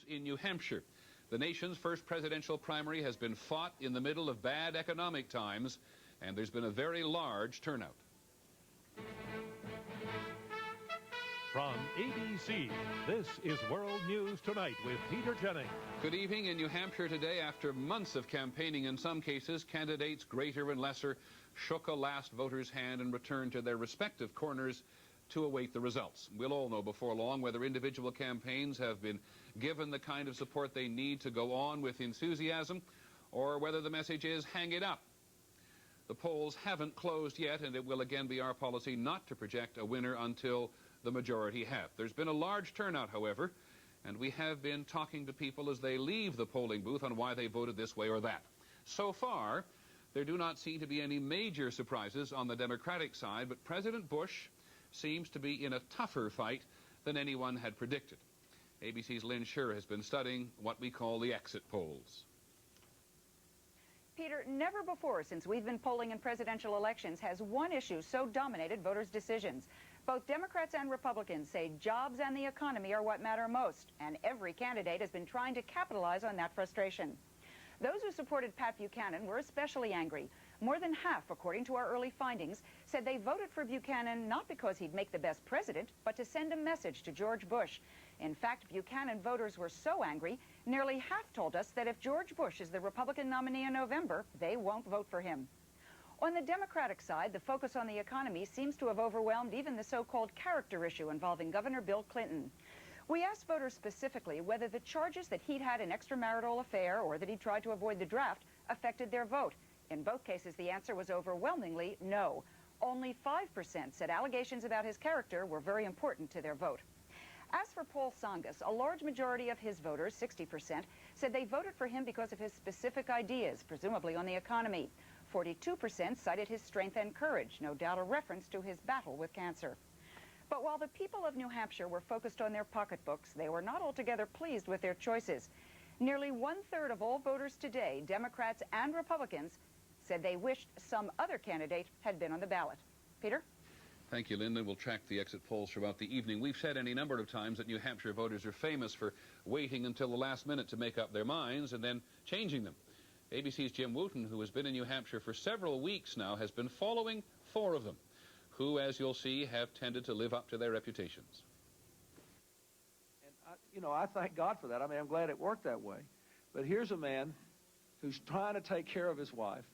In New Hampshire, the nation's first presidential primary has been fought in the middle of bad economic times, and there's been a very large turnout. From ABC, this is World News Tonight with Peter Jennings. Good evening. In New Hampshire today, after months of campaigning in some cases, candidates greater and lesser shook a last voter's hand and returned to their respective corners to await the results. We'll all know before long whether individual campaigns have been given the kind of support they need to go on with enthusiasm, or whether the message is hang it up. The polls haven't closed yet, and it will again be our policy not to project a winner until the majority have. There's been a large turnout, however, and we have been talking to people as they leave the polling booth on why they voted this way or that. So far, there do not seem to be any major surprises on the Democratic side, but President Bush seems to be in a tougher fight than anyone had predicted. ABC's Lynn Scher has been studying what we call the exit polls. Peter, never before since we've been polling in presidential elections has one issue so dominated voters' decisions. Both Democrats and Republicans say jobs and the economy are what matter most, and every candidate has been trying to capitalize on that frustration. Those who supported Pat Buchanan were especially angry. More than half, according to our early findings, said they voted for Buchanan not because he'd make the best president, but to send a message to George Bush. In fact, Buchanan voters were so angry, nearly half told us that if George Bush is the Republican nominee in November, they won't vote for him. On the Democratic side, the focus on the economy seems to have overwhelmed even the so-called character issue involving Governor Bill Clinton. We asked voters specifically whether the charges that he'd had an extramarital affair or that he tried to avoid the draft affected their vote. In both cases, the answer was overwhelmingly no. Only 5% said allegations about his character were very important to their vote. As for Paul Tsongas, a large majority of his voters, 60%, said they voted for him because of his specific ideas, presumably on the economy. 42% cited his strength and courage, no doubt a reference to his battle with cancer. But while the people of New Hampshire were focused on their pocketbooks, they were not altogether pleased with their choices. Nearly one-third of all voters today, Democrats and Republicans, said they wished some other candidate had been on the ballot. Peter? Thank you, Linda. We'll track the exit polls throughout the evening. We've said any number of times that New Hampshire voters are famous for waiting until the last minute to make up their minds and then changing them. ABC's Jim Wooten, who has been in New Hampshire for several weeks now, has been following 4 of them, who, as you'll see, have tended to live up to their reputations. And, I thank God for that. I mean, I'm glad it worked that way. But here's a man who's trying to take care of his wife.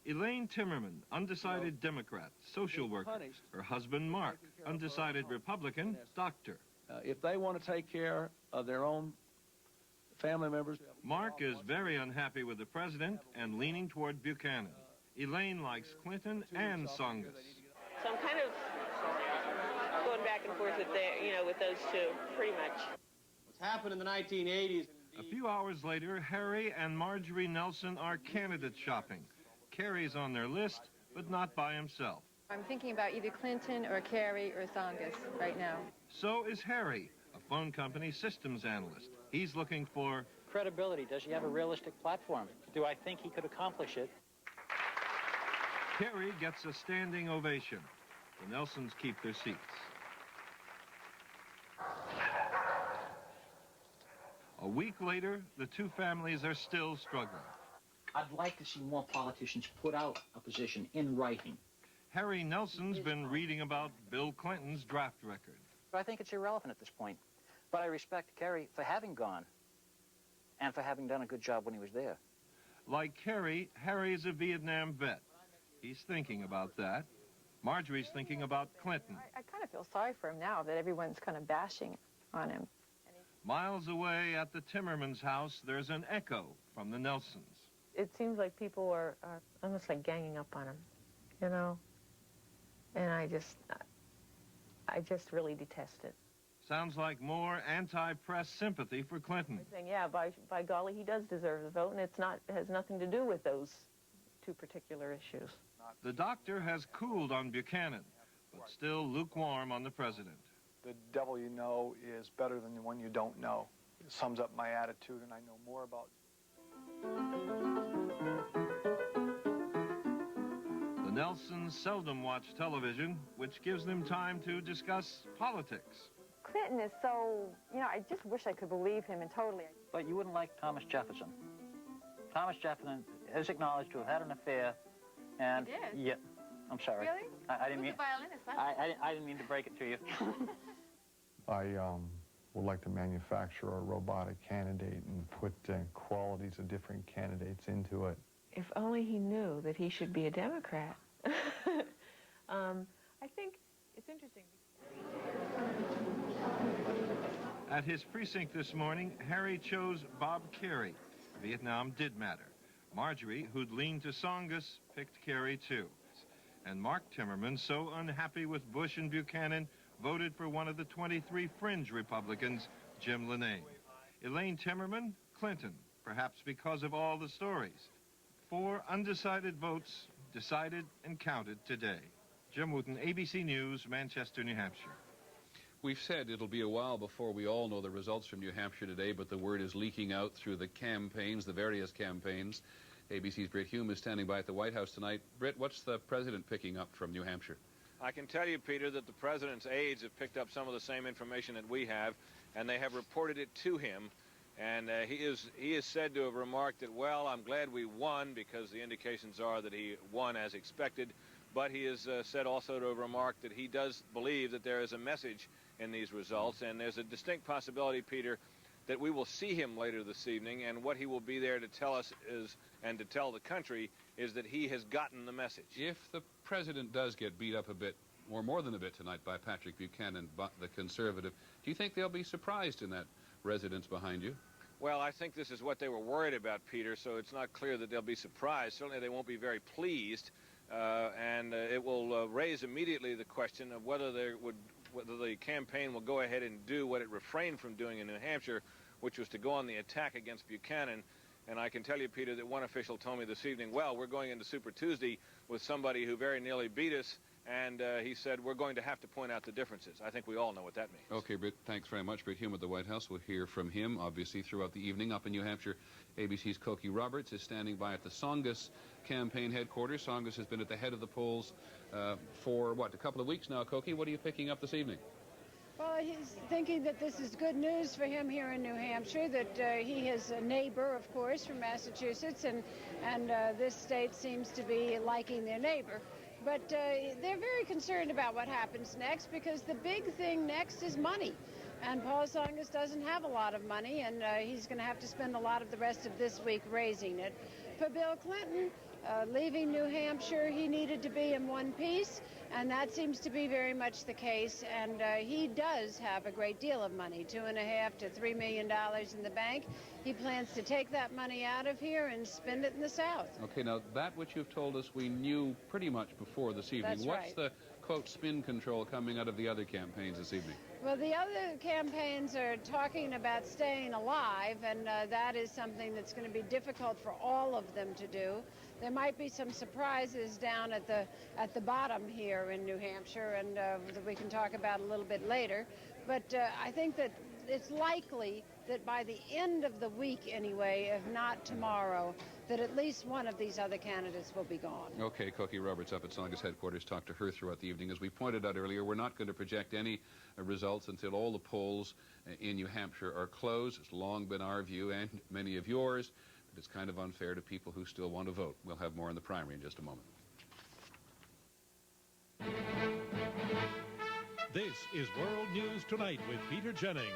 Elaine Timmerman, undecided Democrat, social worker. Her husband, Mark, undecided Republican, doctor. If they want to take care of their own family members. Mark is very unhappy with the president and leaning toward Buchanan. Elaine likes Clinton and Tsongas. So I'm kind of going back and forth with with those two, pretty much. What's happened in the 1980s? A few hours later, Harry and Marjorie Nelson are candidate shopping. Kerry's on their list, but not by himself. I'm thinking about either Clinton or Kerry or Tsongas right now. So is Harry, a phone company systems analyst. He's looking for credibility. Does he have a realistic platform? Do I think he could accomplish it? Kerry gets a standing ovation. The Nelsons keep their seats. A week later, the two families are still struggling. I'd like to see more politicians put out a position in writing. Harry Nelson's been reading about Bill Clinton's draft record. I think it's irrelevant at this point. But I respect Kerry for having gone and for having done a good job when he was there. Like Kerry, Harry's a Vietnam vet. He's thinking about that. Marjorie's thinking about Clinton. I kind of feel sorry for him now that everyone's kind of bashing on him. Miles away at the Timmermans' house, there's an echo from the Nelsons. It seems like people are almost like ganging up on him, and I just really detest it. Sounds like more anti-press sympathy for Clinton. Yeah, by golly, he does deserve the vote, and it has nothing to do with those 2 particular issues. The doctor has cooled on Buchanan, but still lukewarm on the president. The devil you know is better than the one you don't know. It sums up my attitude, and I know more about. The Nelsons seldom watch television, which gives them time to discuss politics. Clinton is so, I just wish I could believe him and totally. But you wouldn't like Thomas Jefferson. Thomas Jefferson is acknowledged to have had an affair, and... He did? Yeah. I'm sorry. Really? I didn't Who's mean... the violinist? I didn't mean to break it to you. I would like to manufacture a robotic candidate and put qualities of different candidates into it. If only he knew that he should be a Democrat. I think it's interesting. At his precinct this morning, Harry chose Bob Kerrey. Vietnam did matter. Marjorie, who'd leaned to Tsongas, picked Kerry too. And Mark Timmerman, so unhappy with Bush and Buchanan, voted for one of the 23 fringe Republicans, Jim Lennane. Elaine Timmerman, Clinton, perhaps because of all the stories. 4 undecided votes decided and counted today. Jim Wooten, ABC News, Manchester, New Hampshire. We've said it'll be a while before we all know the results from New Hampshire today, but the word is leaking out through the campaigns, the various campaigns. ABC's Britt Hume is standing by at the White House tonight. Britt, what's the president picking up from New Hampshire? I can tell you, Peter, that the president's aides have picked up some of the same information that we have, and they have reported it to him. And he is said to have remarked that, well, I'm glad we won because the indications are that he won as expected. But he has said also to have remarked that he does believe that there is a message in these results. And there's a distinct possibility, Peter, that we will see him later this evening. And what he will be there to tell us is, and to tell the country, is that he has gotten the message. If the president does get beat up a bit, or more than a bit tonight, by Patrick Buchanan, the conservative, do you think they'll be surprised in that residence behind you? Well, I think this is what they were worried about, Peter, so it's not clear that they'll be surprised. Certainly they won't be very pleased, and it will raise immediately the question of whether the campaign will go ahead and do what it refrained from doing in New Hampshire, which was to go on the attack against Buchanan. And I can tell you, Peter, that one official told me this evening, well, we're going into Super Tuesday with somebody who very nearly beat us, and he said we're going to have to point out the differences. I think we all know what that means. Okay, Britt, thanks very much. Britt Hume at the White House. We'll hear from him, obviously, throughout the evening. Up in New Hampshire, ABC's Cokie Roberts is standing by at the Tsongas campaign headquarters. Tsongas has been at the head of the polls for, what, a couple of weeks now. Cokie, what are you picking up this evening? Well, he's thinking that this is good news for him here in New Hampshire, that he has a neighbor, of course, from Massachusetts, and this state seems to be liking their neighbor. But they're very concerned about what happens next, because the big thing next is money. And Paul Tsongas doesn't have a lot of money, and he's going to have to spend a lot of the rest of this week raising it. For Bill Clinton, leaving New Hampshire, he needed to be in one piece, and that seems to be very much the case. And he does have a great deal of money, $2.5 to $3 million in the bank. He plans to take that money out of here and spend it in the South. Okay, now that which you've told us we knew pretty much before this evening. That's What's right. the, quote, spin control coming out of the other campaigns this evening? Well, the other campaigns are talking about staying alive, and that is something that's going to be difficult for all of them to do. There might be some surprises down at the bottom here in New Hampshire, and that we can talk about a little bit later. But I think that it's likely that by the end of the week anyway, if not tomorrow, that at least one of these other candidates will be gone. Okay, Cokie Roberts up at Tsongas headquarters. Talked to her throughout the evening. As we pointed out earlier, we're not going to project any results until all the polls in New Hampshire are closed. It's long been our view and many of yours, but it's kind of unfair to people who still want to vote. We'll have more in the primary in just a moment. This is World News Tonight with Peter Jennings.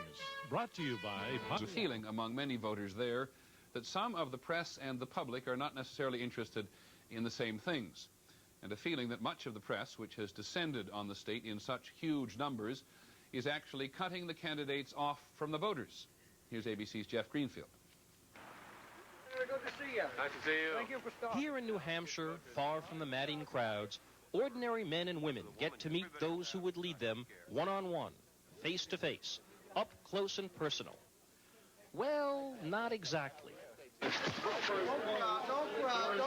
Brought to you by... There's a feeling among many voters there that some of the press and the public are not necessarily interested in the same things. And a feeling that much of the press, which has descended on the state in such huge numbers, is actually cutting the candidates off from the voters. Here's ABC's Jeff Greenfield. Good to see you. Nice to see you. Thank you for stopping. Here in New Hampshire, far from the madding crowds, ordinary men and women get to meet those who would lead them one-on-one, face-to-face, up close and personal. Well, not exactly. Don't crowd.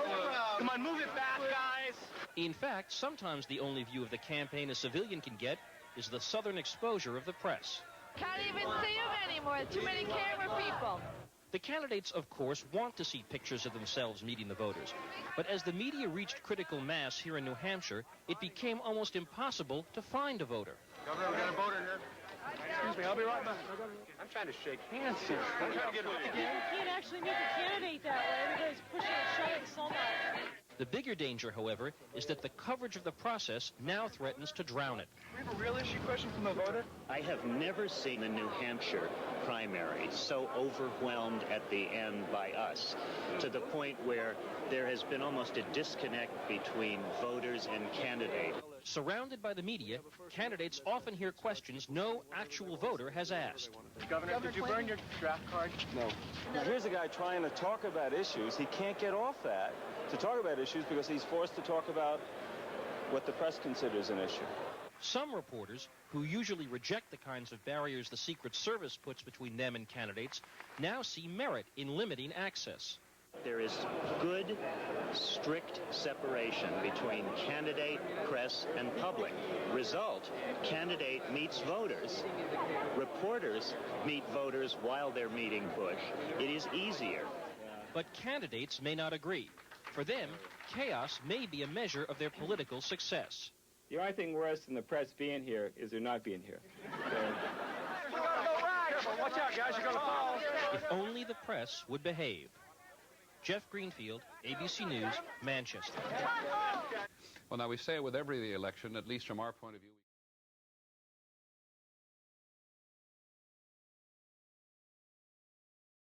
Come on, move it fast, guys. In fact, sometimes the only view of the campaign a civilian can get is the southern exposure of the press. Can't even see them anymore. Too many camera people. The candidates, of course, want to see pictures of themselves meeting the voters. But as the media reached critical mass here in New Hampshire, it became almost impossible to find a voter. Governor, we got a voter here. Excuse me, I'll be right back. I'm trying to shake hands here. I'm trying to get You can't actually meet the candidate that way. Everybody's pushing and shoving so much. The bigger danger, however, is that the coverage of the process now threatens to drown it. We have a real issue question from the voter. I have never seen a New Hampshire primary so overwhelmed at the end by us, to the point where there has been almost a disconnect between voters and candidates. Surrounded by the media, candidates often hear questions no actual voter has asked. Governor, did you burn your draft card? No. Now, here's a guy trying to talk about issues. He can't get off that to talk about issues because he's forced to talk about what the press considers an issue. Some reporters, who usually reject the kinds of barriers the Secret Service puts between them and candidates, now see merit in limiting access. There is good, strict separation between candidate, press, and public. Result, candidate meets voters. Reporters meet voters while they're meeting Bush. It is easier. But candidates may not agree. For them, chaos may be a measure of their political success. The only thing worse than the press being here is they're not being here. Watch out, guys, you're going to fall. If only the press would behave. Jeff Greenfield, ABC News, Manchester. Well, now we say with every election, at least from our point of view.